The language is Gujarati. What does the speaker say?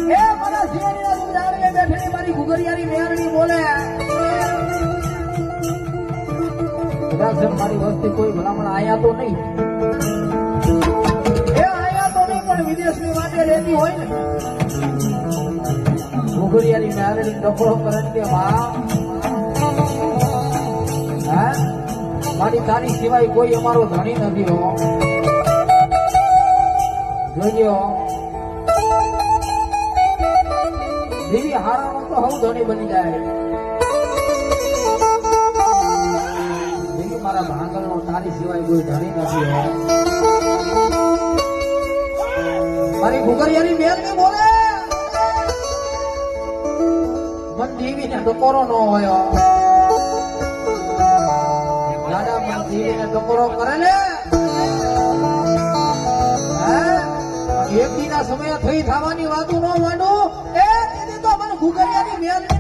એ મારા શિયાળીના તું જાળવે બેઠેલી મારી ઘુઘરિયાની મેરડી બોલે કદાચ મારી વસ્તી કોઈ ભલામણ આયા તો નહીં એ આયા તો નહીં પણ વિદેશની વાટે રહેતી હોય ને ઘુઘરિયાની મેરડી ડફળો કરે કે માં હા મારી તારી સિવાય કોઈ અમારો ધણી નથી હો જોજો દેવી હારાનો તો હવ ધણી બની જાય દેવી મારા ભાંગલનો તારી સિવાય કોઈ ધણી નથી હો મારી ઘુઘરિયાની મેલની બોલે મન દેવીને ટકોરો ન હોય દાદા મન દેવીને ટકોરો કરે ને એક દીના સમય થઈ થવાની વાતું ન માંડું એ દીદી તો મને ઘુઘરિયાની મેલની